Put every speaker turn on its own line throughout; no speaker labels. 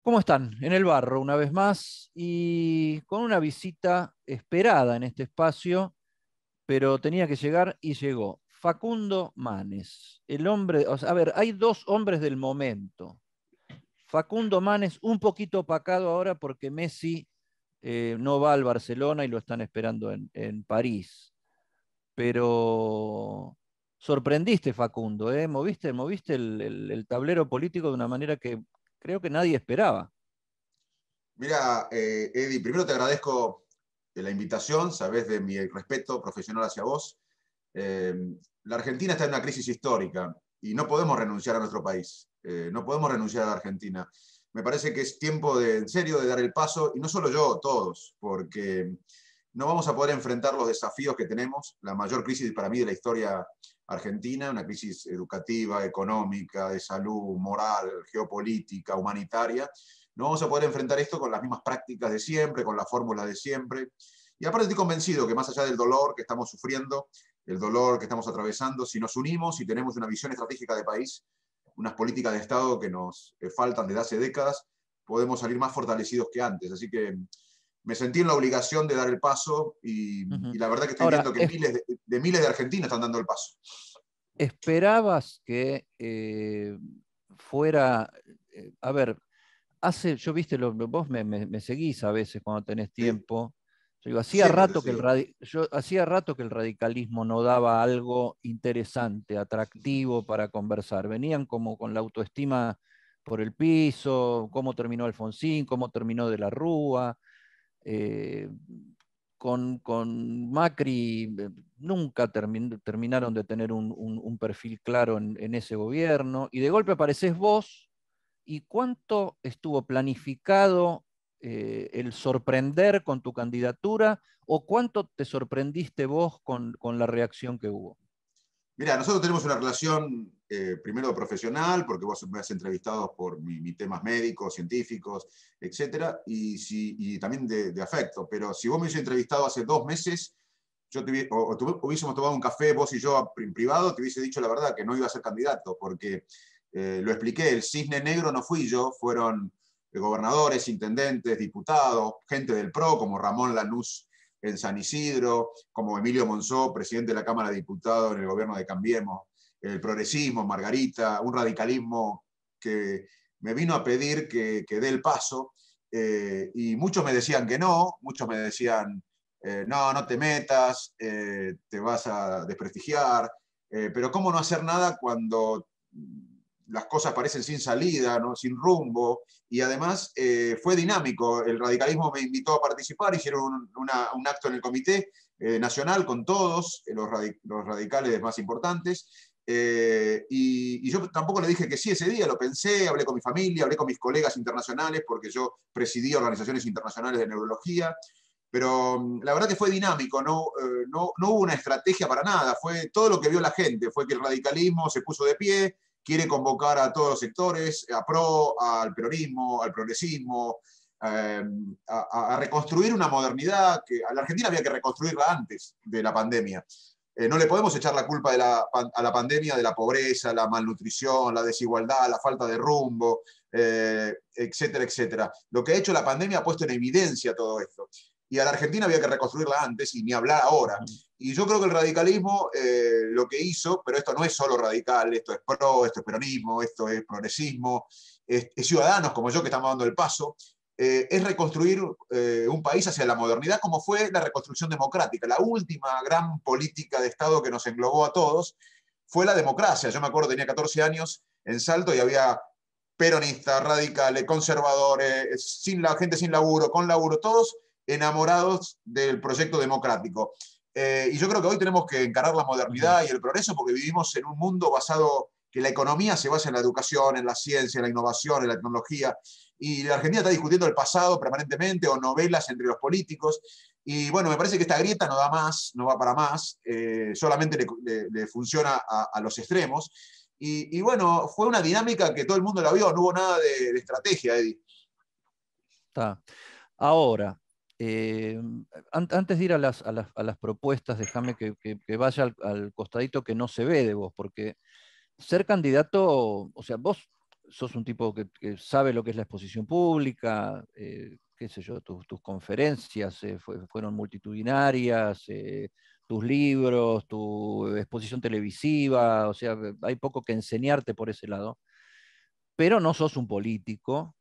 ¿Cómo están? En el barro, una vez más, y con una visita esperada en este espacio, pero tenía que llegar y llegó. Facundo Manes, el hombre, o sea, a ver, hay dos hombres del momento. Facundo Manes, un poquito opacado ahora porque Messi no va al Barcelona y lo están esperando en París. Pero sorprendiste, Facundo, ¿eh? Moviste el tablero político de una manera que creo que nadie esperaba.
Mira, Eddie, primero te agradezco la invitación, sabes de mi respeto profesional hacia vos. Eh, la Argentina está en una crisis histórica y no podemos renunciar a nuestro país, no podemos renunciar a la Argentina. Me parece que es tiempo de, en serio, de dar el paso, y no solo yo, todos, porque no vamos a poder enfrentar los desafíos que tenemos, la mayor crisis para mí de la historia argentina, una crisis educativa, económica, de salud, moral, geopolítica, humanitaria. No vamos a poder enfrentar esto con las mismas prácticas de siempre, con las fórmulas de siempre. Y aparte estoy convencido que más allá del dolor que estamos sufriendo, el dolor que estamos atravesando, si nos unimos y tenemos una visión estratégica de país, unas políticas de Estado que nos faltan desde hace décadas, podemos salir más fortalecidos que antes. Así que me sentí en la obligación de dar el paso
Ujú.
y la verdad que estoy
Ahora,
viendo que miles de argentinos están dando el paso.
¿esperabas que fuera, a ver, yo viste, vos me seguís a veces cuando tenés
¿Sí?
tiempo? Yo digo,
Siempre te sigo.
hacía rato que el radicalismo no daba algo interesante, atractivo para conversar. Venían como con la autoestima por el piso, cómo terminó Alfonsín, cómo terminó De la Rúa. eh, con Macri nunca terminaron de tener un perfil claro en ese gobierno, y de golpe apareces vos. ¿Y cuánto estuvo planificado el sorprender con tu candidatura, o cuánto te sorprendiste vos con la reacción que hubo?
Mira, nosotros tenemos una relación primero profesional, porque vos me has entrevistado por mis temas médicos, científicos, etcétera, y también de afecto. Pero si vos me hubiese entrevistado hace 2 meses, hubiésemos tomado un café, vos y yo en privado, te hubiese dicho la verdad que no iba a ser candidato, porque lo expliqué, el cisne negro no fui yo, fueron gobernadores, intendentes, diputados, gente del PRO, como Ramón Lanús en San Isidro, como Emilio Monzó, presidente de la Cámara de Diputados en el gobierno de Cambiemos, el progresismo, Margarita, un radicalismo que me vino a pedir que dé el paso, y muchos me decían que no, muchos me decían, no, no te metas, te vas a desprestigiar, pero ¿cómo no hacer nada cuando las cosas parecen sin salida, ¿no? Sin rumbo? Y además fue dinámico. El radicalismo me invitó a participar, hicieron un acto en el comité nacional con todos los radicales más importantes. Y yo tampoco le dije que sí ese día, lo pensé, hablé con mi familia, hablé con mis colegas internacionales, porque yo presidí organizaciones internacionales de neurología, pero la verdad que fue dinámico, no hubo una estrategia para nada, fue todo lo que vio la gente, fue que el radicalismo se puso de pie, quiere convocar a todos los sectores, a PRO, al peronismo, al progresismo, a reconstruir una modernidad que a la Argentina había que reconstruirla antes de la pandemia. No le podemos echar la culpa a la pandemia de la pobreza, la malnutrición, la desigualdad, la falta de rumbo, etcétera, etcétera. Lo que ha hecho la pandemia ha puesto en evidencia todo esto. Y a la Argentina había que reconstruirla antes y ni hablar ahora. Y yo creo que el radicalismo lo que hizo, pero esto no es solo radical, esto es PRO, esto es peronismo, esto es progresismo, es ciudadanos como yo que estamos dando el paso, es reconstruir un país hacia la modernidad, como fue la reconstrucción democrática. La última gran política de Estado que nos englobó a todos fue la democracia. Yo me acuerdo, tenía 14 años en Salto y había peronistas, radicales, conservadores, gente sin laburo, con laburo, todos enamorados del proyecto democrático. Y yo creo que hoy tenemos que encarar la
Ujú.
modernidad y el progreso, porque vivimos en un mundo basado, que la economía se basa en la educación, en la ciencia, en la innovación, en la tecnología. Y la Argentina está discutiendo el pasado permanentemente, o novelas entre los políticos. Y bueno, me parece que esta grieta no da más, no va para más, solamente le funciona a los extremos. Y bueno, fue una dinámica que todo el mundo la vio, no hubo nada de estrategia, Eddie.
Está. Ahora, eh, antes de ir a las propuestas, déjame que vaya al costadito que no se ve de vos, porque ser candidato, o sea, vos sos un tipo que sabe lo que es la exposición pública, qué sé yo, tus conferencias fueron multitudinarias, tus libros, tu exposición televisiva, o sea, hay poco que enseñarte por ese lado, pero no sos un político,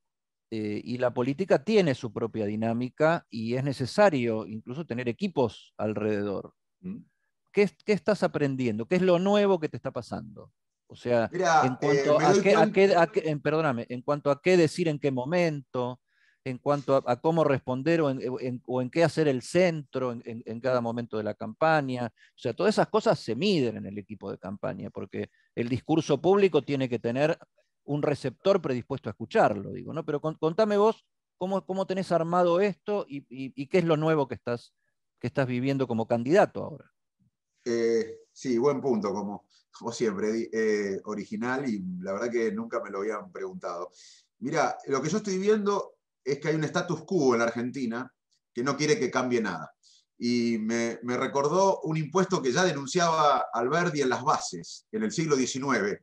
y la política tiene su propia dinámica y es necesario incluso tener equipos alrededor.
¿Mm?
¿Qué estás aprendiendo? ¿Qué es lo nuevo que te está pasando? O sea, en
Mira,
cuanto
me doy cuenta.
perdóname, en cuanto a qué decir en qué momento, en cuanto a cómo responder o en qué hacer el centro en cada momento de la campaña. O sea, todas esas cosas se miden en el equipo de campaña, porque el discurso público tiene que tener un receptor predispuesto a escucharlo, digo, ¿no? Pero contame vos cómo tenés armado esto y qué es lo nuevo que estás viviendo como candidato ahora.
Sí, buen punto, como siempre, original y la verdad que nunca me lo habían preguntado. Mira, lo que yo estoy viendo es que hay un status quo en la Argentina que no quiere que cambie nada. Y me recordó un impuesto que ya denunciaba Alberdi en las bases, en el siglo XIX,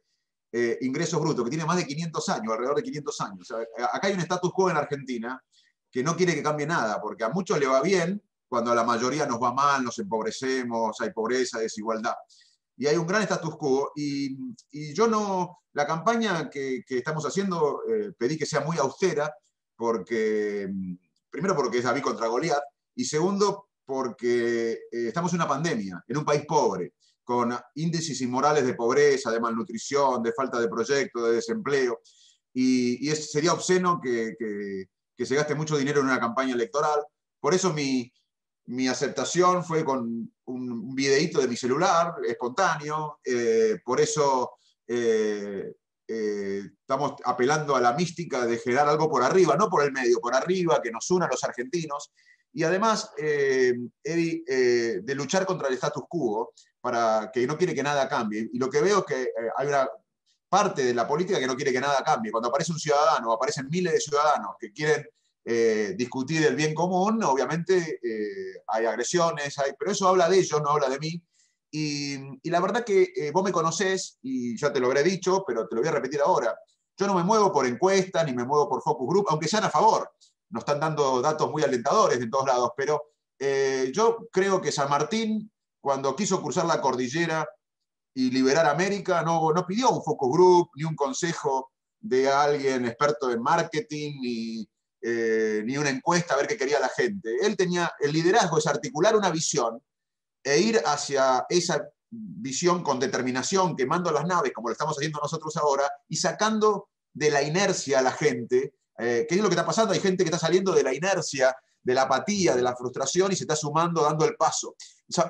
ingresos brutos, que tiene más de 500 años, alrededor de 500 años. O sea, acá hay un status quo en la Argentina que no quiere que cambie nada, porque a muchos le va bien, cuando a la mayoría nos va mal, nos empobrecemos, hay pobreza, desigualdad. Y hay un gran status quo. Y yo no, la campaña que estamos haciendo, pedí que sea muy austera, porque, primero porque es David contra Goliat, y segundo porque estamos en una pandemia, en un país pobre, con índices inmorales de pobreza, de malnutrición, de falta de proyecto, de desempleo. Y sería obsceno que se gaste mucho dinero en una campaña electoral. Por eso mi aceptación fue con un videíto de mi celular, espontáneo, por eso estamos apelando a la mística de generar algo por arriba, no por el medio, por arriba, que nos una a los argentinos, y además, Eddie, de luchar contra el status quo, para que no quiere que nada cambie. Y lo que veo es que hay una parte de la política que no quiere que nada cambie. Cuando aparece un ciudadano, aparecen miles de ciudadanos que quieren discutir el bien común, obviamente hay agresiones, pero eso habla de ellos, no habla de mí. Y la verdad que vos me conocés, y ya te lo habré dicho, pero te lo voy a repetir ahora. Yo no me muevo por encuestas, ni me muevo por focus group, aunque sean a favor. Nos están dando datos muy alentadores de todos lados, pero yo creo que San Martín, cuando quiso cruzar la cordillera y liberar América, no pidió un focus group, ni un consejo de alguien experto en marketing, ni una encuesta a ver qué quería la gente. Él tenía, el liderazgo es articular una visión e ir hacia esa visión con determinación, quemando las naves, como lo estamos haciendo nosotros ahora, y sacando de la inercia a la gente, que es lo que está pasando, hay gente que está saliendo de la inercia, de la apatía, de la frustración y se está sumando, dando el paso.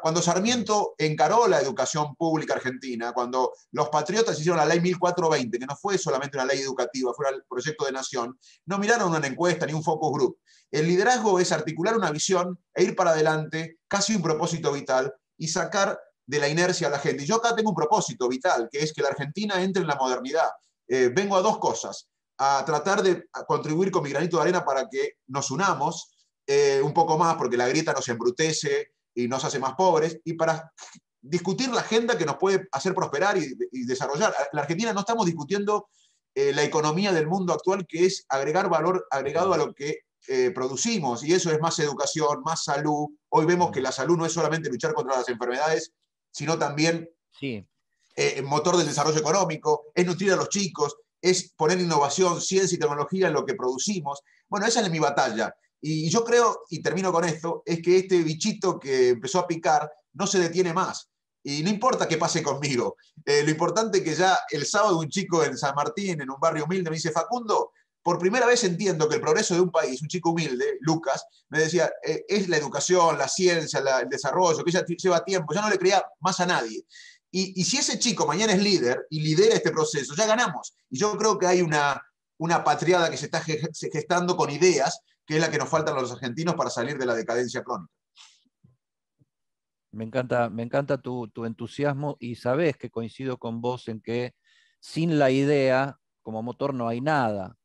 Cuando Sarmiento encaró la educación pública argentina, cuando los patriotas hicieron la ley 1420, que no fue solamente una ley educativa, fue un proyecto de nación, no miraron una encuesta ni un focus group. El liderazgo es articular una visión e ir para adelante, casi un propósito vital, y sacar de la inercia a la gente. Y yo acá tengo un propósito vital, que es que la Argentina entre en la modernidad. Vengo a dos cosas, a tratar de contribuir con mi granito de arena para que nos unamos un poco más, porque la grieta nos embrutece y nos hace más pobres, y para discutir la agenda que nos puede hacer prosperar y desarrollar. La Argentina no estamos discutiendo la economía del mundo actual, que es agregar valor agregado a lo que producimos, y eso es más educación, más salud. Hoy vemos que la salud no es solamente luchar contra las enfermedades, sino también
Sí.
motor del desarrollo económico, es nutrir a los chicos, es poner innovación, ciencia y tecnología en lo que producimos. Bueno, esa es mi batalla. Y yo creo, y termino con esto, es que este bichito que empezó a picar no se detiene más. Y no importa qué pase conmigo. Lo importante es que ya el sábado un chico en San Martín, en un barrio humilde, me dice, Facundo, por primera vez entiendo que el progreso de un país, un chico humilde, Lucas, me decía, es la educación, la ciencia, el desarrollo, que ya lleva tiempo. Ya no le creía más a nadie. Y si ese chico mañana es líder y lidera este proceso, ya ganamos. Y yo creo que hay una patriada que se está gestando con ideas, que es la que nos faltan a los argentinos para salir de la decadencia crónica.
Me encanta tu entusiasmo y sabes que coincido con vos en que sin la idea como motor no hay nada.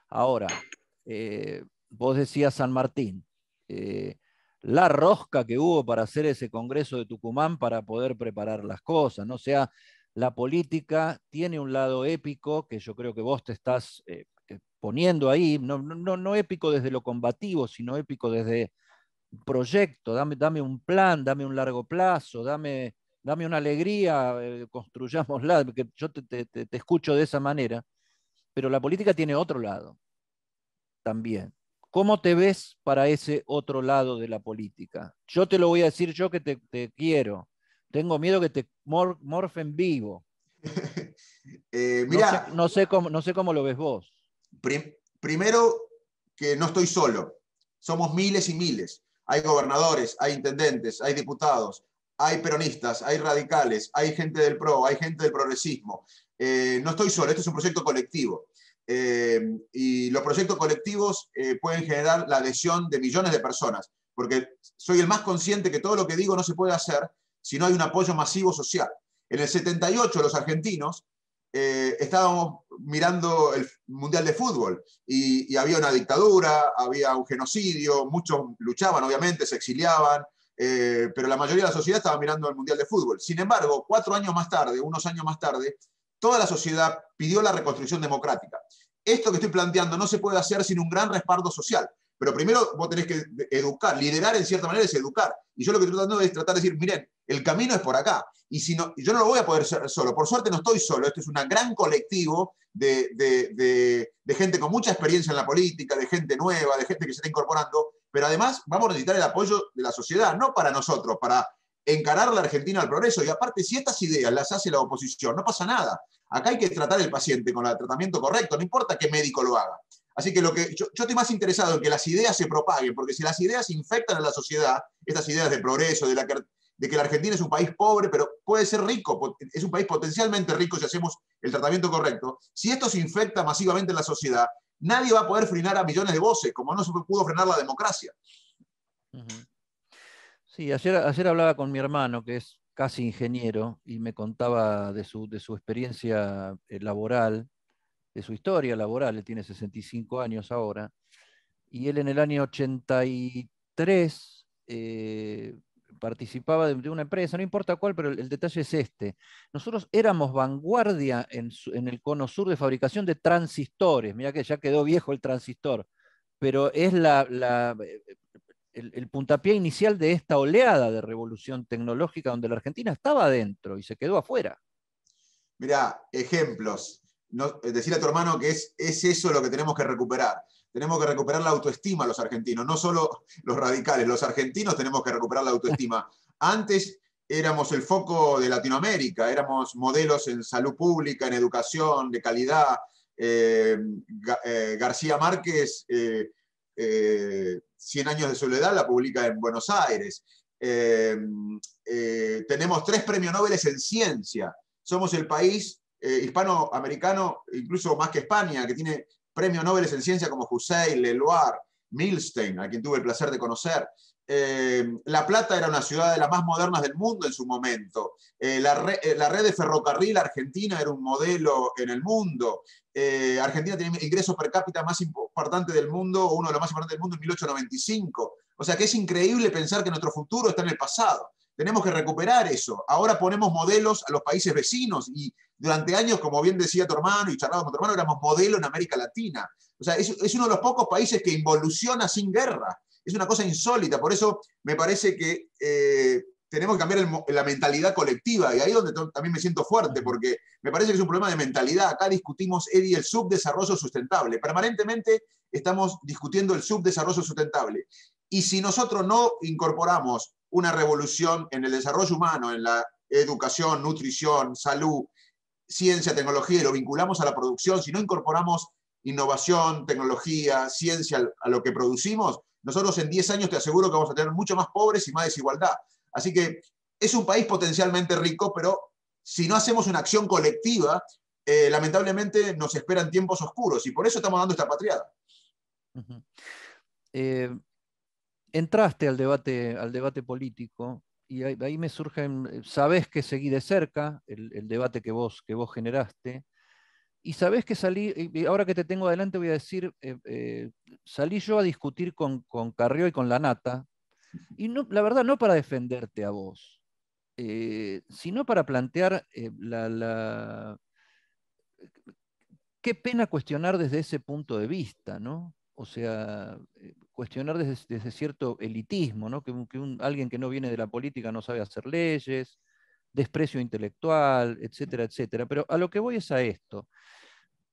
Ahora, vos decías San Martín, eh, la rosca que hubo para hacer ese congreso de Tucumán para poder preparar las cosas, ¿no? O sea, La política tiene un lado épico, que yo creo que vos te estás poniendo ahí, no épico desde lo combativo, sino épico desde proyecto, dame un plan, dame un largo plazo, dame una alegría, construyámosla, porque yo te escucho de esa manera, pero la política tiene otro lado también. ¿Cómo te ves para ese otro lado de la política? Yo te lo voy a decir yo que te quiero. Tengo miedo que te morfen vivo.
Mirá,
No sé cómo lo ves vos.
primero que no estoy solo, somos miles y miles. Hay gobernadores, hay intendentes, hay diputados, hay peronistas, hay radicales, hay gente del PRO, hay gente del progresismo. No estoy solo, esto es un proyecto colectivo. Y los proyectos colectivos pueden generar la adhesión de millones de personas, porque soy el más consciente que todo lo que digo no se puede hacer si no hay un apoyo masivo social. En el 78 los argentinos estábamos mirando el Mundial de Fútbol y había una dictadura, había un genocidio, muchos luchaban, obviamente, se exiliaban, pero la mayoría de la sociedad estaba mirando el Mundial de Fútbol. Sin embargo, 4 años más tarde, unos años más tarde, toda la sociedad pidió la reconstrucción democrática. Esto que estoy planteando no se puede hacer sin un gran respaldo social. Pero primero vos tenés que educar, liderar en cierta manera es educar. Y yo lo que estoy tratando es tratar de decir, miren, el camino es por acá. Y si no, yo no lo voy a poder hacer solo. Por suerte no estoy solo. Esto es un gran colectivo de gente con mucha experiencia en la política, de gente nueva, de gente que se está incorporando. Pero además vamos a necesitar el apoyo de la sociedad, no para nosotros, para encarar la Argentina al progreso. Y aparte, si estas ideas las hace la oposición, no pasa nada. Acá hay que tratar al paciente con el tratamiento correcto, no importa qué médico lo haga. Así que, yo estoy más interesado en que las ideas se propaguen, porque si las ideas infectan a la sociedad, estas ideas de progreso, de que la Argentina es un país pobre, pero puede ser rico, es un país potencialmente rico si hacemos el tratamiento correcto, si esto se infecta masivamente en la sociedad, nadie va a poder frenar a millones de voces, como no se pudo frenar la democracia.
Uh-huh. Sí, ayer hablaba con mi hermano, que es casi ingeniero, y me contaba de su experiencia laboral, de su historia laboral. Él tiene 65 años ahora, y él en el año 83 participaba de una empresa, no importa cuál, pero el detalle es este. Nosotros éramos vanguardia en el cono sur de fabricación de transistores. Mira que ya quedó viejo el transistor, pero es el puntapié inicial de esta oleada de revolución tecnológica donde la Argentina estaba adentro y se quedó afuera.
Mirá, ejemplos. No, decirle a tu hermano que es eso lo que tenemos que recuperar. Tenemos que recuperar la autoestima los argentinos, no solo los radicales, los argentinos tenemos que recuperar la autoestima. Antes éramos el foco de Latinoamérica, éramos modelos en salud pública, en educación, de calidad. García Márquez, 100 años de soledad, la publica en Buenos Aires. Tenemos 3 premios Nobel en ciencia. Somos el país hispanoamericano, incluso más que España, que tiene premios Nobel en ciencia como Hussein, Leloir, Milstein, a quien tuve el placer de conocer. La Plata era una ciudad de las más modernas del mundo en su momento. La red de ferrocarril argentina era un modelo en el mundo. Argentina tiene el ingreso per cápita más importante del mundo, o uno de los más importantes del mundo, en 1895. O sea que es increíble pensar que nuestro futuro está en el pasado. Tenemos que recuperar eso. Ahora ponemos modelos a los países vecinos y durante años, como bien decía tu hermano y charlaba con tu hermano, éramos modelo en América Latina. O sea, es uno de los pocos países que involuciona sin guerra. Es una cosa insólita. Por eso me parece que tenemos que cambiar la mentalidad colectiva. Y ahí es donde también me siento fuerte, porque me parece que es un problema de mentalidad. Acá discutimos, Eddie, el subdesarrollo sustentable. Permanentemente estamos discutiendo el subdesarrollo sustentable. Y si nosotros no incorporamos una revolución en el desarrollo humano, en la educación, nutrición, salud, ciencia, tecnología, y lo vinculamos a la producción, si no incorporamos innovación, tecnología, ciencia a lo que producimos, nosotros en 10 años te aseguro que vamos a tener mucho más pobres y más desigualdad. Así que es un país potencialmente rico, pero si no hacemos una acción colectiva, lamentablemente nos esperan tiempos oscuros y por eso estamos dando esta patriada.
Uh-huh. Entraste al debate político y ahí me surgen, sabés que seguí de cerca el debate que vos generaste, y sabés que salí, y ahora que te tengo adelante voy a decir, salí yo a discutir con Carrió y con Lanata, y no, la verdad no para defenderte a vos, sino para plantear qué pena cuestionar desde ese punto de vista, ¿no? O sea, cuestionar desde cierto elitismo, ¿no? Alguien que no viene de la política no sabe hacer leyes, desprecio intelectual, etcétera, etcétera. Pero a lo que voy es a esto.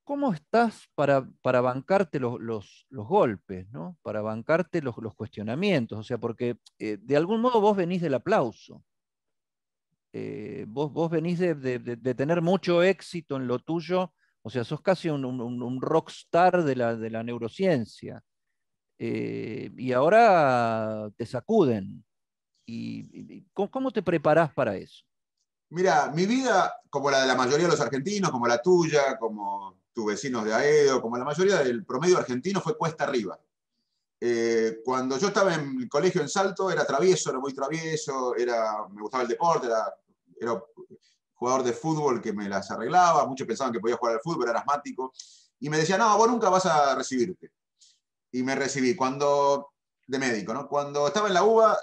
¿Cómo estás para bancarte los golpes, ¿no? Para bancarte los cuestionamientos? O sea, porque de algún modo vos venís del aplauso. Vos venís de tener mucho éxito en lo tuyo, o sea, sos casi un rockstar de la neurociencia. Y ahora te sacuden. ¿Cómo te preparás para eso?
Mira, mi vida, como la de la mayoría de los argentinos, como la tuya, como tus vecinos de Aedo, como la mayoría del promedio argentino, fue cuesta arriba. Cuando yo estaba en el colegio en Salto, era travieso, era muy travieso, me gustaba el deporte, era jugador de fútbol que me las arreglaba, muchos pensaban que podía jugar al fútbol, era asmático, y me decían, no, vos nunca vas a recibirte. Y me recibí de médico, ¿no? Cuando estaba en la UBA,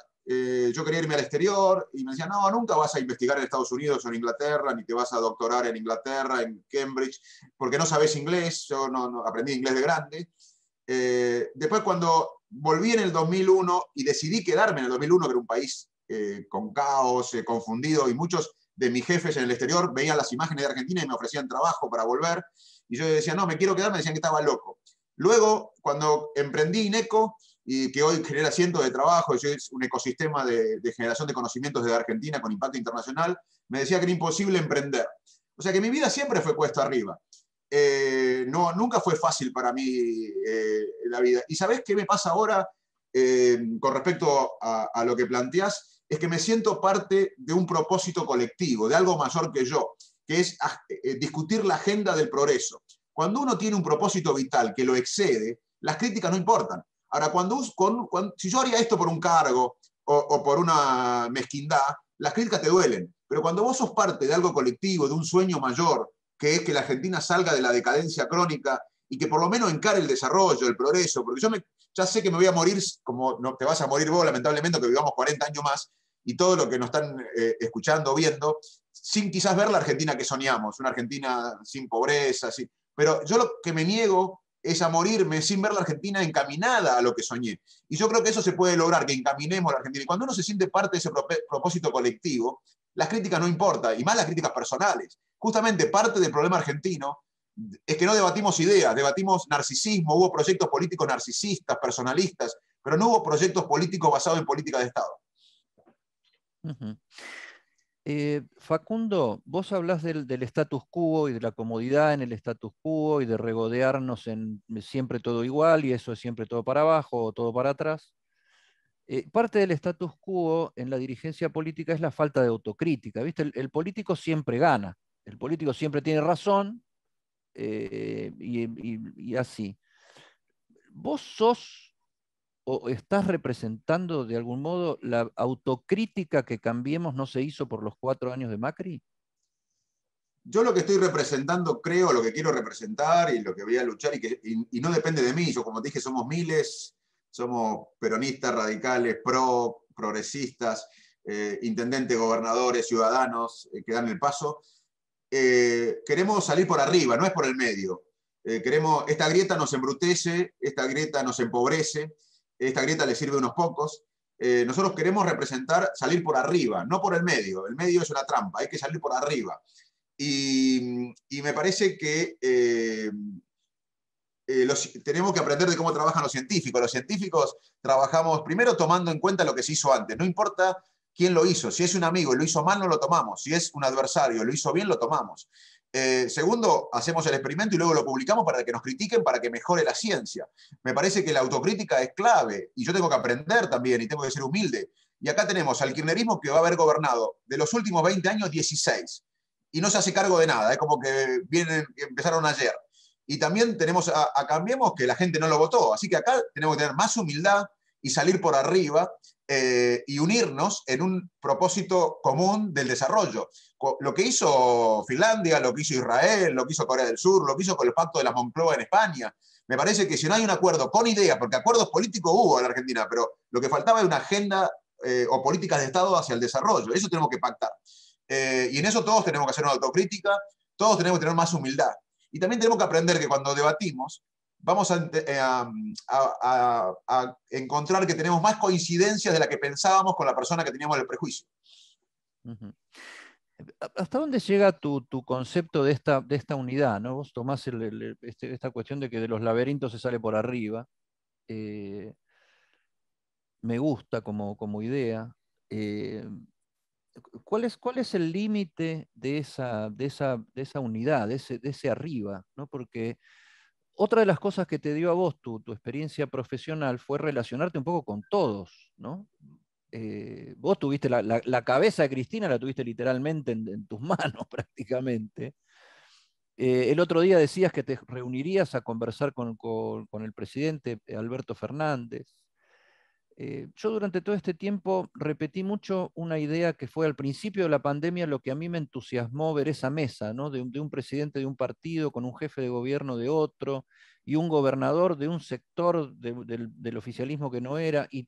yo quería irme al exterior y me decían, no, nunca vas a investigar en Estados Unidos o en Inglaterra, ni te vas a doctorar en Inglaterra, en Cambridge, porque no sabes inglés, yo no aprendí inglés de grande. Después cuando volví en el 2001 y decidí quedarme en el 2001, que era un país con caos, confundido, y muchos de mis jefes en el exterior veían las imágenes de Argentina y me ofrecían trabajo para volver, y yo decía, no, me quiero quedar, me decían que estaba loco. Luego, cuando emprendí INECO, y que hoy genera cientos de trabajos, es un ecosistema de generación de conocimientos de Argentina con impacto internacional, me decía que era imposible emprender. O sea que mi vida siempre fue cuesta arriba. Nunca fue fácil para mí la vida. ¿Y sabés qué me pasa ahora con respecto a lo que planteás? Es que me siento parte de un propósito colectivo, de algo mayor que yo, que es discutir la agenda del progreso. Cuando uno tiene un propósito vital que lo excede, las críticas no importan. Ahora, si yo haría esto por un cargo o por una mezquindad, las críticas te duelen. Pero cuando vos sos parte de algo colectivo, de un sueño mayor, que es que la Argentina salga de la decadencia crónica y que por lo menos encare el desarrollo, el progreso, porque ya sé que me voy a morir, como no te vas a morir vos, lamentablemente, que vivamos 40 años más, y todo lo que nos están escuchando, viendo, sin quizás ver la Argentina que soñamos, una Argentina sin pobreza, pero yo lo que me niego es a morirme sin ver la Argentina encaminada a lo que soñé. Y yo creo que eso se puede lograr, que encaminemos a la Argentina. Y cuando uno se siente parte de ese propósito colectivo, las críticas no importan, y más las críticas personales. Justamente parte del problema argentino es que no debatimos ideas, debatimos narcisismo, hubo proyectos políticos narcisistas, personalistas, pero no hubo proyectos políticos basados en política de Estado.
Uh-huh. Facundo, vos hablás del status quo y de la comodidad en el status quo y de regodearnos en siempre todo igual y eso es siempre todo para abajo o todo para atrás. Parte del status quo en la dirigencia política es la falta de autocrítica, ¿viste? El político siempre gana, el político siempre tiene razón y así. ¿Vos sos o estás representando de algún modo la autocrítica que Cambiemos no se hizo por los 4 años de Macri?
Yo lo que estoy representando, creo, lo que quiero representar y lo que voy a luchar, y no depende de mí, yo como te dije, somos miles, somos peronistas, radicales, progresistas, intendentes, gobernadores, ciudadanos que dan el paso. Queremos salir por arriba, no es por el medio. Esta grieta nos embrutece, esta grieta nos empobrece, esta grieta le sirve a unos pocos. Nosotros queremos representar, salir por arriba, no por el medio. El medio es una trampa, hay que salir por arriba. Y me parece que tenemos que aprender de cómo trabajan los científicos. Los científicos trabajamos primero tomando en cuenta lo que se hizo antes. No importa quién lo hizo. Si es un amigo y lo hizo mal, no lo tomamos. Si es un adversario y lo hizo bien, lo tomamos. Segundo, hacemos el experimento y luego lo publicamos para que nos critiquen, para que mejore la ciencia. Me parece que la autocrítica es clave y yo tengo que aprender también y tengo que ser humilde. Y acá tenemos al kirchnerismo que va a haber gobernado de los últimos 20 años 16 y no se hace cargo de nada, es como que empezaron ayer. Y también tenemos a Cambiemos que la gente no lo votó, así que acá tenemos que tener más humildad y salir por arriba y unirnos en un propósito común del desarrollo. Lo que hizo Finlandia, lo que hizo Israel, lo que hizo Corea del Sur, lo que hizo con el Pacto de la Moncloa en España. Me parece que si no hay un acuerdo con ideas, porque acuerdos políticos hubo en la Argentina, pero lo que faltaba es una agenda o políticas de Estado hacia el desarrollo. Eso tenemos que pactar. Y en eso todos tenemos que hacer una autocrítica, todos tenemos que tener más humildad. Y también tenemos que aprender que cuando debatimos, vamos a encontrar que tenemos más coincidencias de la que pensábamos con la persona que teníamos el prejuicio.
Ujú. ¿Hasta dónde llega tu concepto de esta unidad, ¿no? Vos tomás esta cuestión de que de los laberintos se sale por arriba. eh, Me gusta como idea. Eh, ¿Cuál es el límite de esa unidad, de ese arriba? ¿No? Porque otra de las cosas que te dio a vos tu experiencia profesional fue relacionarte un poco con todos, ¿no? Vos tuviste la cabeza de Cristina, la tuviste literalmente en tus manos prácticamente. El otro día decías que te reunirías a conversar con el presidente Alberto Fernández. Yo durante todo este tiempo repetí mucho una idea que fue al principio de la pandemia lo que a mí me entusiasmó ver esa mesa, ¿no? De un presidente de un partido con un jefe de gobierno de otro y un gobernador de un sector del oficialismo que no era, y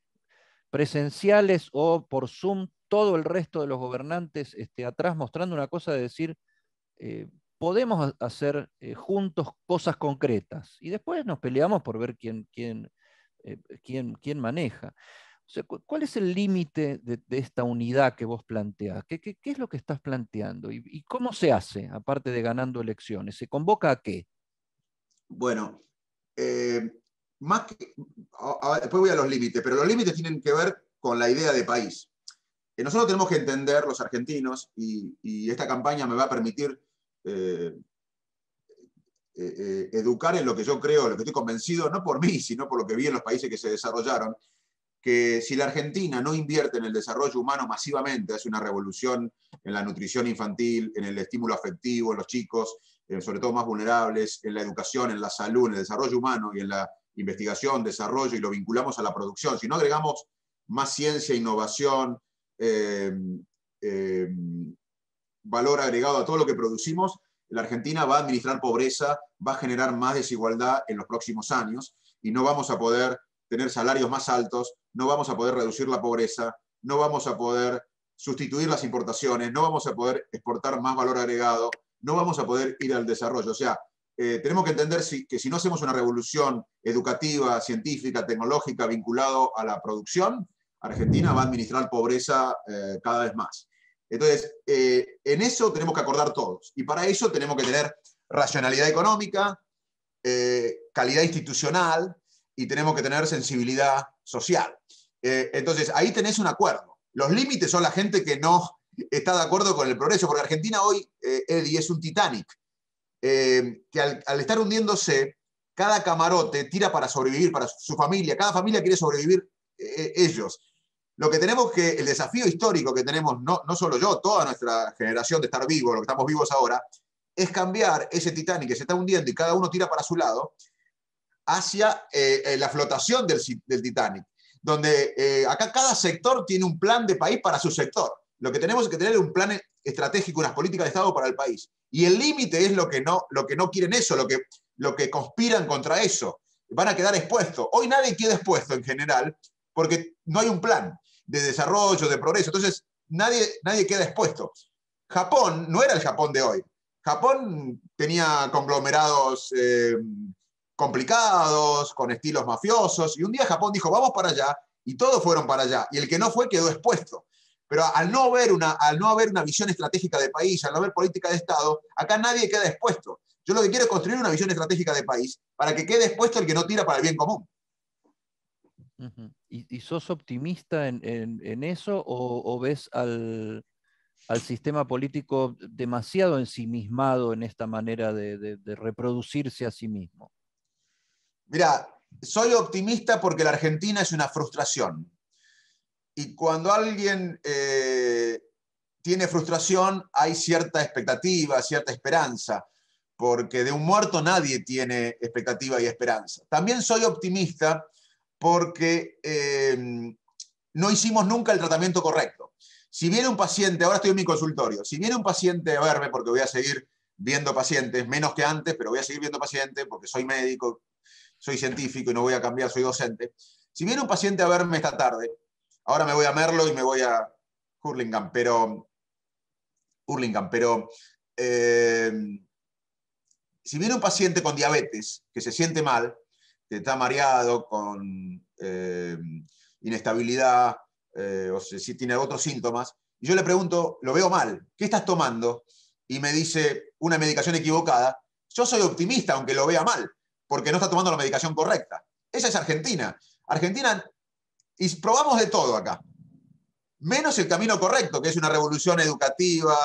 presenciales o por Zoom, todo el resto de los gobernantes atrás mostrando una cosa de decir, eh, podemos hacer juntos cosas concretas y después nos peleamos por ver quién maneja. O sea, ¿cuál es el límite de esta unidad que vos planteás? ¿Qué es lo que estás planteando? ¿Y cómo se hace, aparte de ganando elecciones? ¿Se convoca a qué?
Bueno, más que, después voy a los límites, pero los límites tienen que ver con la idea de país. Nosotros tenemos que entender, los argentinos, y esta campaña me va a permitir educar en lo que yo creo, en lo que estoy convencido, no por mí, sino por lo que vi en los países que se desarrollaron, que si la Argentina no invierte en el desarrollo humano masivamente, hace una revolución en la nutrición infantil, en el estímulo afectivo en los chicos, sobre todo más vulnerables, en la educación, en la salud, en el desarrollo humano y en la investigación, desarrollo, y lo vinculamos a la producción, si no agregamos más ciencia, innovación, eh, eh, valor agregado a todo lo que producimos, la Argentina va a administrar pobreza, va a generar más desigualdad en los próximos años y no vamos a poder tener salarios más altos, no vamos a poder reducir la pobreza, no vamos a poder sustituir las importaciones, no vamos a poder exportar más valor agregado, no vamos a poder ir al desarrollo. O sea, tenemos que entender que si no hacemos una revolución educativa, científica, tecnológica vinculado a la producción, Argentina va a administrar pobreza cada vez más. Entonces, en eso tenemos que acordar todos. Y para eso tenemos que tener racionalidad económica, calidad institucional, y tenemos que tener sensibilidad social. Entonces, ahí tenés un acuerdo. Los límites son la gente que no está de acuerdo con el progreso, porque Argentina hoy, Eddie, es un Titanic, que al estar hundiéndose, cada camarote tira para sobrevivir, para su familia, cada familia quiere sobrevivir ellos. Lo que tenemos que, el desafío histórico que tenemos, no solo yo, toda nuestra generación de estar vivos, lo que estamos vivos ahora, es cambiar ese Titanic que se está hundiendo y cada uno tira para su lado, hacia la flotación del Titanic, donde acá cada sector tiene un plan de país para su sector. Lo que tenemos que tener es un plan estratégico, unas políticas de Estado para el país. Y el límite es lo que no quieren eso, lo que conspiran contra eso. Van a quedar expuestos. Hoy nadie queda expuesto en general porque no hay un plan de desarrollo, de progreso. Entonces, nadie queda expuesto. Japón no era el Japón de hoy. Japón tenía conglomerados complicados, con estilos mafiosos, y un día Japón dijo, vamos para allá, y todos fueron para allá, y el que no fue quedó expuesto. Pero al no haber una visión estratégica de país, al no haber política de Estado, acá nadie queda expuesto. Yo lo que quiero es construir una visión estratégica de país para que quede expuesto el que no tira para el bien común.
Uh-huh. ¿Y sos optimista en eso o ves al sistema político demasiado ensimismado en esta manera de reproducirse a sí mismo?
Mira, soy optimista porque la Argentina es una frustración. Y cuando alguien tiene frustración, hay cierta expectativa, cierta esperanza, porque de un muerto nadie tiene expectativa y esperanza. También soy optimista porque no hicimos nunca el tratamiento correcto. Si viene un paciente, ahora estoy en mi consultorio, si viene un paciente a verme, porque voy a seguir viendo pacientes, menos que antes, pero voy a seguir viendo pacientes porque soy médico, soy científico y no voy a cambiar, soy docente. Si viene un paciente a verme esta tarde, ahora me voy a Merlo y me voy a Hurlingham, pero si viene un paciente con diabetes que se siente mal, que está mareado, con inestabilidad, o si tiene otros síntomas, y yo le pregunto, lo veo mal, ¿qué estás tomando? Y me dice una medicación equivocada. Yo soy optimista, aunque lo vea mal, porque no está tomando la medicación correcta. Esa es Argentina. Argentina, y probamos de todo acá, menos el camino correcto, que es una revolución educativa,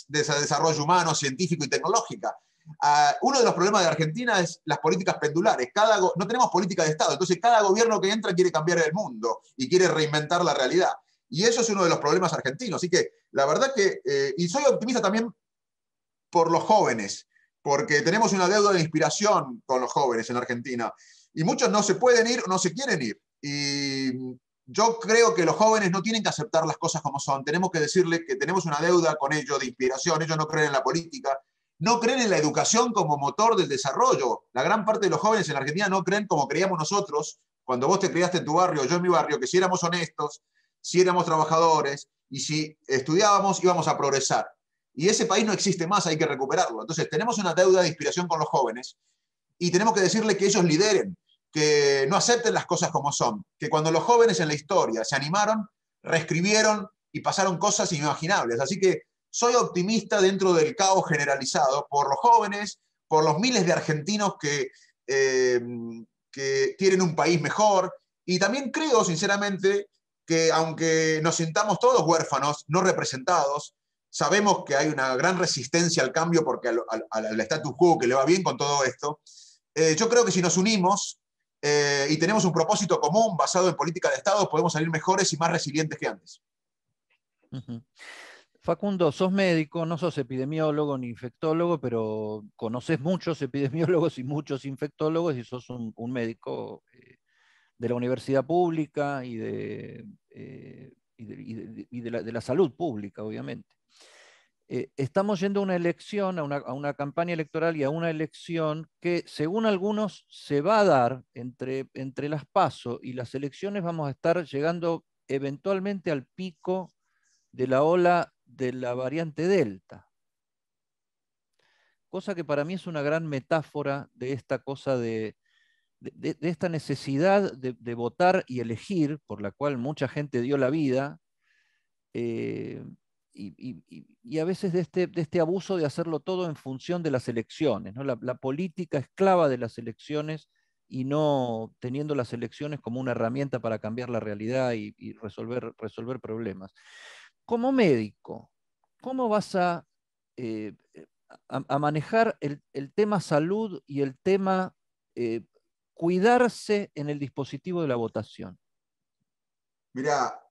de desarrollo humano, científico y tecnológica. Uno de los problemas de Argentina es las políticas pendulares. No tenemos política de Estado, entonces cada gobierno que entra quiere cambiar el mundo y quiere reinventar la realidad. Y eso es uno de los problemas argentinos. Así que la verdad que, y soy optimista también por los jóvenes, porque tenemos una deuda de inspiración con los jóvenes en Argentina. Y muchos no se pueden ir o no se quieren ir. Y yo creo que los jóvenes no tienen que aceptar las cosas como son. Tenemos que decirles que tenemos una deuda con ellos de inspiración. Ellos no creen en la política, no creen en la educación como motor del desarrollo. La gran parte de los jóvenes en la Argentina no creen como creíamos nosotros, cuando vos te criaste en tu barrio, yo en mi barrio, que si éramos honestos, si éramos trabajadores y si estudiábamos íbamos a progresar. Y ese país no existe más, hay que recuperarlo. Entonces tenemos una deuda de inspiración con los jóvenes y tenemos que decirles que ellos lideren, que no acepten las cosas como son, que cuando los jóvenes en la historia se animaron, reescribieron y pasaron cosas inimaginables. Así que soy optimista dentro del caos generalizado por los jóvenes, por los miles de argentinos que quieren un país mejor, y también creo, sinceramente, que aunque nos sintamos todos huérfanos, no representados, sabemos que hay una gran resistencia al cambio porque al status quo que le va bien con todo esto. Yo creo que si nos unimos y tenemos un propósito común basado en política de Estado, podemos salir mejores y más resilientes que antes.
Uh-huh. Facundo, sos médico, no sos epidemiólogo ni infectólogo, pero conoces muchos epidemiólogos y muchos infectólogos y sos un médico de la universidad pública de la salud pública, obviamente. Estamos yendo a una elección, a una campaña electoral y a una elección que, según algunos, se va a dar entre las PASO y las elecciones. Vamos a estar llegando eventualmente al pico de la ola de la variante Delta, cosa que para mí es una gran metáfora de esta cosa de esta necesidad de votar y elegir, por la cual mucha gente dio la vida, eh, y a veces de este abuso de hacerlo todo en función de las elecciones, ¿no? La política esclava de las elecciones y no teniendo las elecciones como una herramienta para cambiar la realidad y resolver problemas. Como médico, ¿cómo vas eh, a manejar el tema salud y el tema cuidarse en el dispositivo de la votación?
Mira,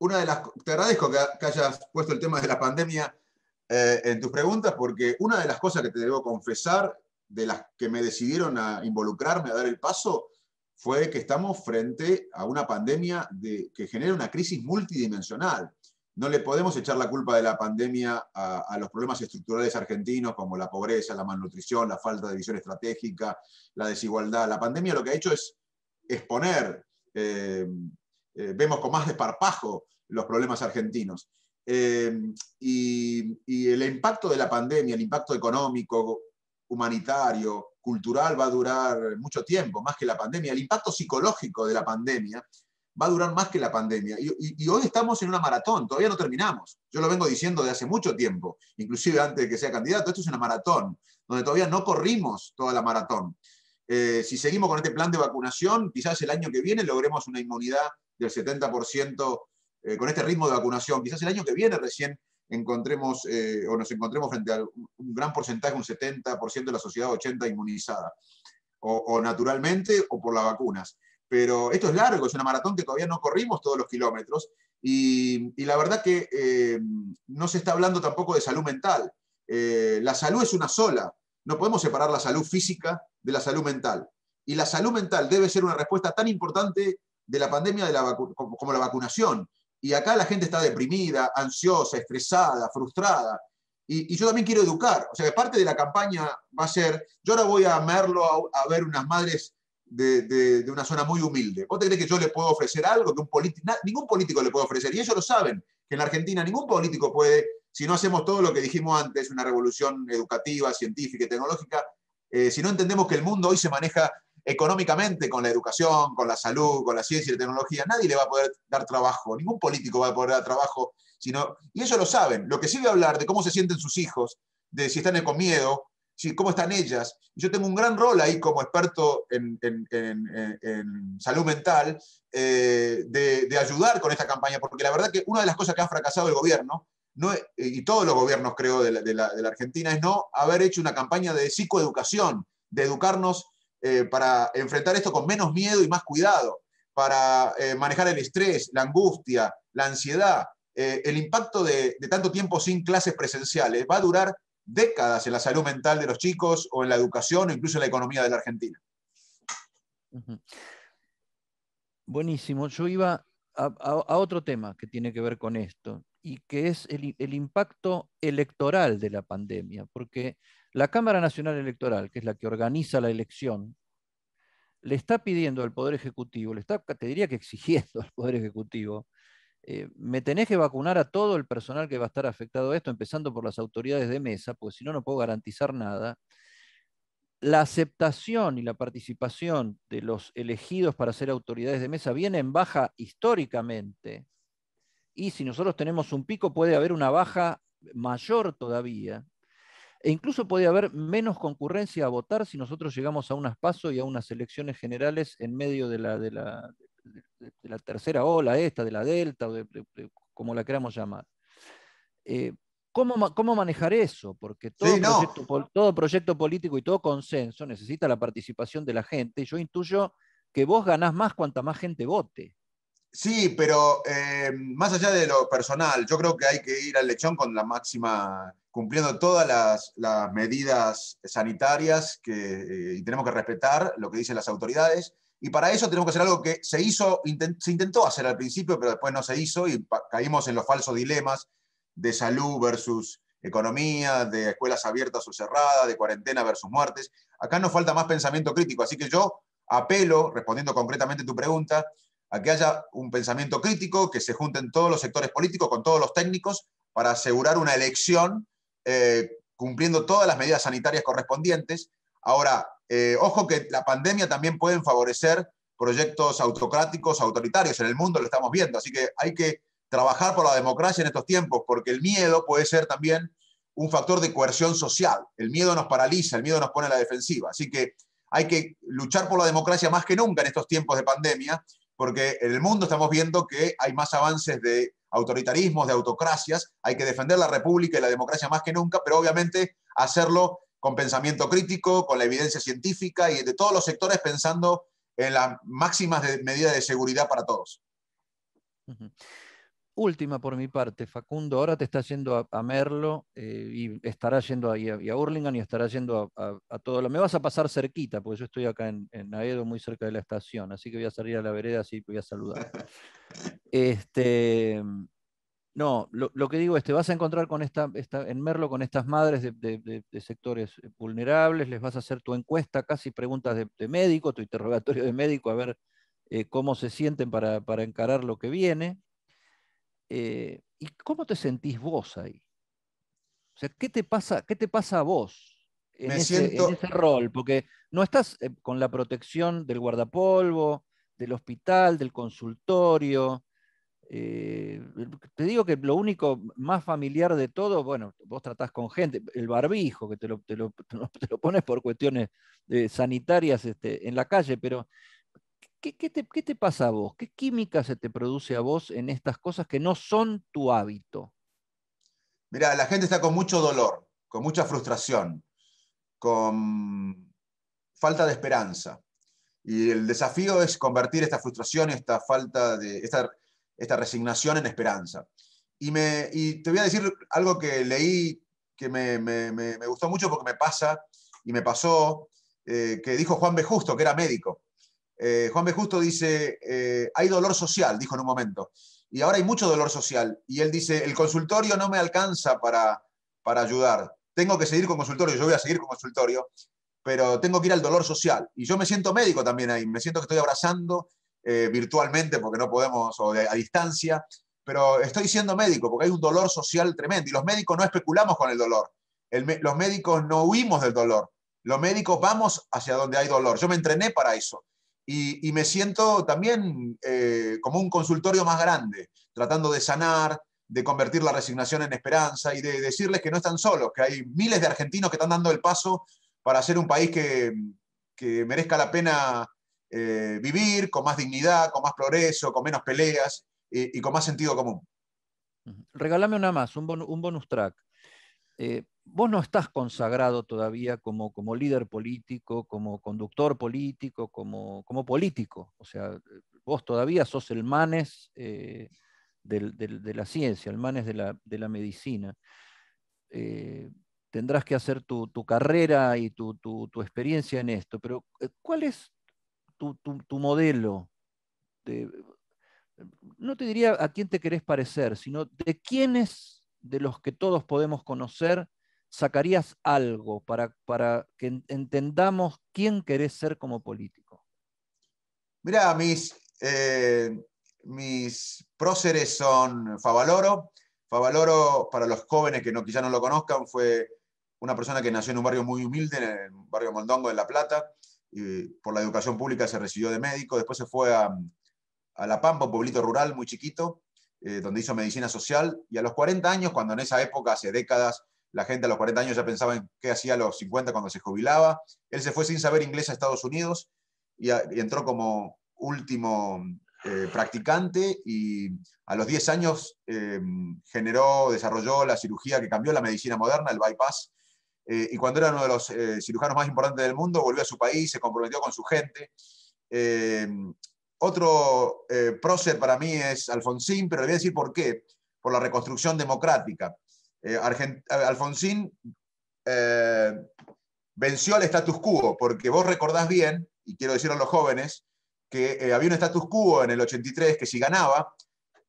te agradezco que hayas puesto el tema de la pandemia en tus preguntas, porque una de las cosas que te debo confesar, de las que me decidieron a involucrarme, a dar el paso, fue que estamos frente a una pandemia que genera una crisis multidimensional. No le podemos echar la culpa de la pandemia a los problemas estructurales argentinos, como la pobreza, la malnutrición, la falta de visión estratégica, la desigualdad. La pandemia lo que ha hecho es exponer, vemos con más desparpajo los problemas argentinos. Y el impacto de la pandemia, el impacto económico, humanitario, cultural, va a durar mucho tiempo, más que la pandemia. El impacto psicológico de la pandemia va a durar más que la pandemia. Y hoy estamos en una maratón, todavía no terminamos. Yo lo vengo diciendo de hace mucho tiempo, inclusive antes de que sea candidato. Esto es una maratón, donde todavía no corrimos toda la maratón. Si seguimos con este plan de vacunación, quizás el año que viene logremos una inmunidad del 70% con este ritmo de vacunación. Quizás el año que viene recién encontremos o nos encontremos frente a un gran porcentaje, un 70% de la sociedad 80% inmunizada, o naturalmente o por las vacunas. Pero esto es largo, es una maratón que todavía no corrimos todos los kilómetros y la verdad que no se está hablando tampoco de salud mental. La salud es una sola, no podemos separar la salud física de la salud mental. Y la salud mental debe ser una respuesta tan importante de la pandemia como la vacunación. Y acá la gente está deprimida, ansiosa, estresada, frustrada. Y yo también quiero educar. O sea, que parte de la campaña va a ser, yo ahora voy a Merlo a ver unas madres de una zona muy humilde. ¿Vos te crees que yo le puedo ofrecer algo que ningún político le puede ofrecer? Y ellos lo saben, que en la Argentina ningún político puede, si no hacemos todo lo que dijimos antes, una revolución educativa, científica y tecnológica, si no entendemos que el mundo hoy se maneja económicamente con la educación, con la salud, con la ciencia y la tecnología, nadie le va a poder dar trabajo, ningún político va a poder dar trabajo, y ellos lo saben. Lo que sí voy a hablar de cómo se sienten sus hijos, de si están con miedo, cómo están ellas. Yo tengo un gran rol ahí como experto en salud mental, de ayudar con esta campaña, porque la verdad que una de las cosas que ha fracasado el gobierno, y todos los gobiernos, creo, de la Argentina, es no haber hecho una campaña de psicoeducación, de educarnos para enfrentar esto con menos miedo y más cuidado, para manejar el estrés, la angustia, la ansiedad. El impacto de tanto tiempo sin clases presenciales va a durar décadas en la salud mental de los chicos o en la educación o incluso en la economía de la Argentina.
Buenísimo. Yo iba a otro tema que tiene que ver con esto y que es el impacto electoral de la pandemia, porque la Cámara Nacional Electoral, que es la que organiza la elección, le está pidiendo al Poder Ejecutivo, te diría que exigiendo al Poder Ejecutivo, me tenés que vacunar a todo el personal que va a estar afectado a esto, empezando por las autoridades de mesa, porque si no, no puedo garantizar nada. La aceptación y la participación de los elegidos para ser autoridades de mesa viene en baja históricamente, y si nosotros tenemos un pico puede haber una baja mayor todavía, e incluso puede haber menos concurrencia a votar si nosotros llegamos a unas PASO y a unas elecciones generales en medio de la tercera ola esta, de la Delta, o como la queramos llamar. ¿Cómo manejar eso? Porque
Sí, no.
todo proyecto político y todo consenso necesita la participación de la gente, y yo intuyo que vos ganás más cuanta más gente vote.
Sí, pero más allá de lo personal, yo creo que hay que ir al lechón con la máxima, cumpliendo todas las medidas sanitarias y tenemos que respetar lo que dicen las autoridades. Y para eso tenemos que hacer algo que se intentó hacer al principio, pero después no se hizo y caímos en los falsos dilemas de salud versus economía, de escuelas abiertas o cerradas, de cuarentena versus muertes. Acá nos falta más pensamiento crítico, así que yo apelo, respondiendo concretamente a tu pregunta, a que haya un pensamiento crítico, que se junten todos los sectores políticos con todos los técnicos para asegurar una elección cumpliendo todas las medidas sanitarias correspondientes. Ahora, ojo que la pandemia también puede favorecer proyectos autocráticos, autoritarios. En el mundo lo estamos viendo, así que hay que trabajar por la democracia en estos tiempos, porque el miedo puede ser también un factor de coerción social. El miedo nos paraliza, el miedo nos pone a la defensiva. Así que hay que luchar por la democracia más que nunca en estos tiempos de pandemia, porque en el mundo estamos viendo que hay más avances de autoritarismos, de autocracias. Hay que defender la república y la democracia más que nunca, pero obviamente hacerlo con pensamiento crítico, con la evidencia científica y de todos los sectores pensando en las máximas medidas de seguridad para todos.
Última por mi parte, Facundo, ahora te está yendo a Merlo y estará yendo a Hurlingham y estará yendo a todo lo. Me vas a pasar cerquita, porque yo estoy acá en Aedo, muy cerca de la estación, así que voy a salir a la vereda, así voy a saludar. No, lo que digo es, te vas a encontrar con en Merlo con estas madres de sectores vulnerables, les vas a hacer tu encuesta, casi preguntas de médico, tu interrogatorio de médico, a ver cómo se sienten para encarar lo que viene. ¿Y cómo te sentís vos ahí? O sea, qué te pasa a vos
Me
en
siento,
ese rol? Porque no estás con la protección del guardapolvo, del hospital, del consultorio. Te digo que lo único más familiar de todo, bueno, vos tratás con gente, el barbijo, que te lo pones por cuestiones sanitarias en la calle, pero ¿qué te pasa a vos? ¿Qué química se te produce a vos en estas cosas que no son tu hábito?
mira, la gente está con mucho dolor, con mucha frustración, con falta de esperanza. Y el desafío es convertir esta frustración, esta resignación en esperanza. Y te voy a decir algo que leí que me gustó mucho porque me pasa y me pasó, que dijo Juan B. Justo, que era médico. Juan B. Justo dice, hay dolor social, dijo en un momento, y ahora hay mucho dolor social. Y él dice, el consultorio no me alcanza para ayudar. Tengo que seguir con consultorio, yo voy a seguir con consultorio, pero tengo que ir al dolor social. Y yo me siento médico también ahí, me siento que estoy abrazando virtualmente, porque no podemos, o a distancia, pero estoy siendo médico, porque hay un dolor social tremendo, y los médicos no especulamos con el dolor. Los médicos no huimos del dolor. Los médicos vamos hacia donde hay dolor. Yo me entrené para eso. Y me siento también como un consultorio más grande, tratando de sanar, de convertir la resignación en esperanza y de decirles que no están solos, que hay miles de argentinos que están dando el paso para hacer un país que merezca la pena vivir con más dignidad, con más progreso, con menos peleas y con más sentido común.
Regálame una más, un bonus track. Vos no estás consagrado todavía como líder político, como conductor político, como político. O sea, vos todavía sos el Manes de la ciencia, el Manes de la medicina. Tendrás que hacer tu carrera y tu experiencia en esto, pero ¿cuál es tu modelo? No te diría a quién te querés parecer, sino de quiénes de los que todos podemos conocer sacarías algo para que entendamos quién querés ser como político.
Mirá, mis próceres son Favaloro. Favaloro, para los jóvenes que quizá no lo conozcan, fue una persona que nació en un barrio muy humilde, en el barrio Mondongo de La Plata, y por la educación pública se recibió de médico, después se fue a La Pampa, un pueblito rural muy chiquito, donde hizo medicina social, y a los 40 años, cuando en esa época, hace décadas, la gente a los 40 años ya pensaba en qué hacía a los 50 cuando se jubilaba, él se fue sin saber inglés a Estados Unidos y entró como último practicante, y a los 10 años desarrolló la cirugía que cambió la medicina moderna, el bypass, y cuando era uno de los cirujanos más importantes del mundo, volvió a su país, se comprometió con su gente. Otro prócer para mí es Alfonsín, pero le voy a decir por qué. Por la reconstrucción democrática. Alfonsín venció al status quo, porque vos recordás bien, y quiero decirlo a los jóvenes, que había un status quo en el 83 que si ganaba,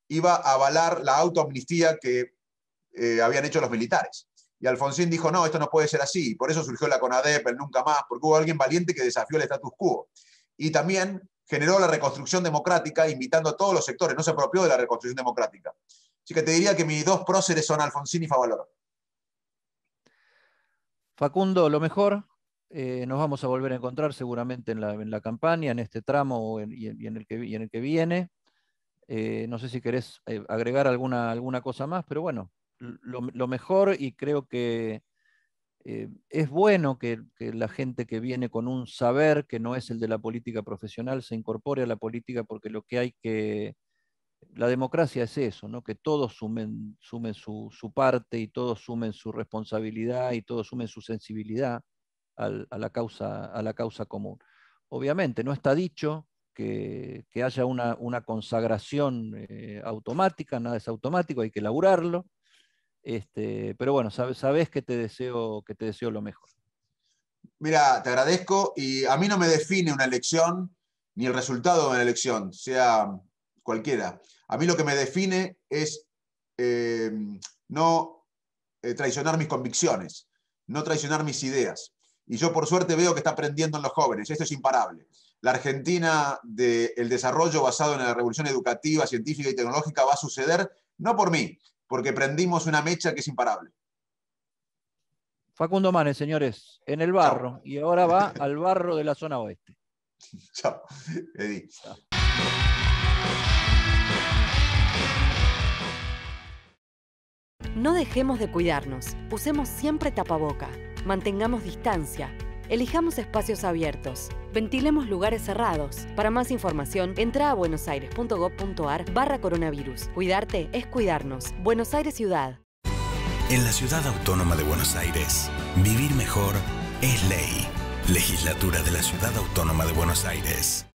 iba a avalar la autoamnistía que habían hecho los militares. Y Alfonsín dijo, no, esto no puede ser así. Por eso surgió la CONADEP, el Nunca Más, porque hubo alguien valiente que desafió el status quo. Y también generó la reconstrucción democrática, invitando a todos los sectores, no se apropió de la reconstrucción democrática. Así que te diría que mis dos próceres son Alfonsín y Favaloro.
Facundo, lo mejor. Nos vamos a volver a encontrar seguramente en la campaña, en este tramo y en el que viene. No sé si querés agregar alguna cosa más, pero bueno, lo mejor, y creo que es bueno que la gente que viene con un saber que no es el de la política profesional se incorpore a la política, porque la democracia es eso, ¿no? Que todos sumen su parte y todos sumen su responsabilidad y todos sumen su sensibilidad a la causa común. Obviamente no está dicho que haya una consagración automática, nada es automático, hay que laburarlo. Pero bueno, sabes que te deseo lo mejor.
Mira, te agradezco, y a mí no me define una elección ni el resultado de una elección, sea cualquiera. A mí lo que me define es no traicionar mis convicciones, no traicionar mis ideas. Y yo por suerte veo que está aprendiendo en los jóvenes. Esto es imparable. La Argentina del desarrollo basado en la revolución educativa, científica y tecnológica va a suceder, no por mí, porque prendimos una mecha que es imparable.
Facundo Manes, señores, en el barro. Chao. Y ahora va al barro de la zona oeste.
Chao, Eddie. Chao.
No dejemos de cuidarnos. Usemos siempre tapaboca. Mantengamos distancia. Elijamos espacios abiertos. Ventilemos lugares cerrados. Para más información, entra a buenosaires.gov.ar/coronavirus. Cuidarte es cuidarnos. Buenos Aires Ciudad.
En la Ciudad Autónoma de Buenos Aires, vivir mejor es ley. Legislatura de la Ciudad Autónoma de Buenos Aires.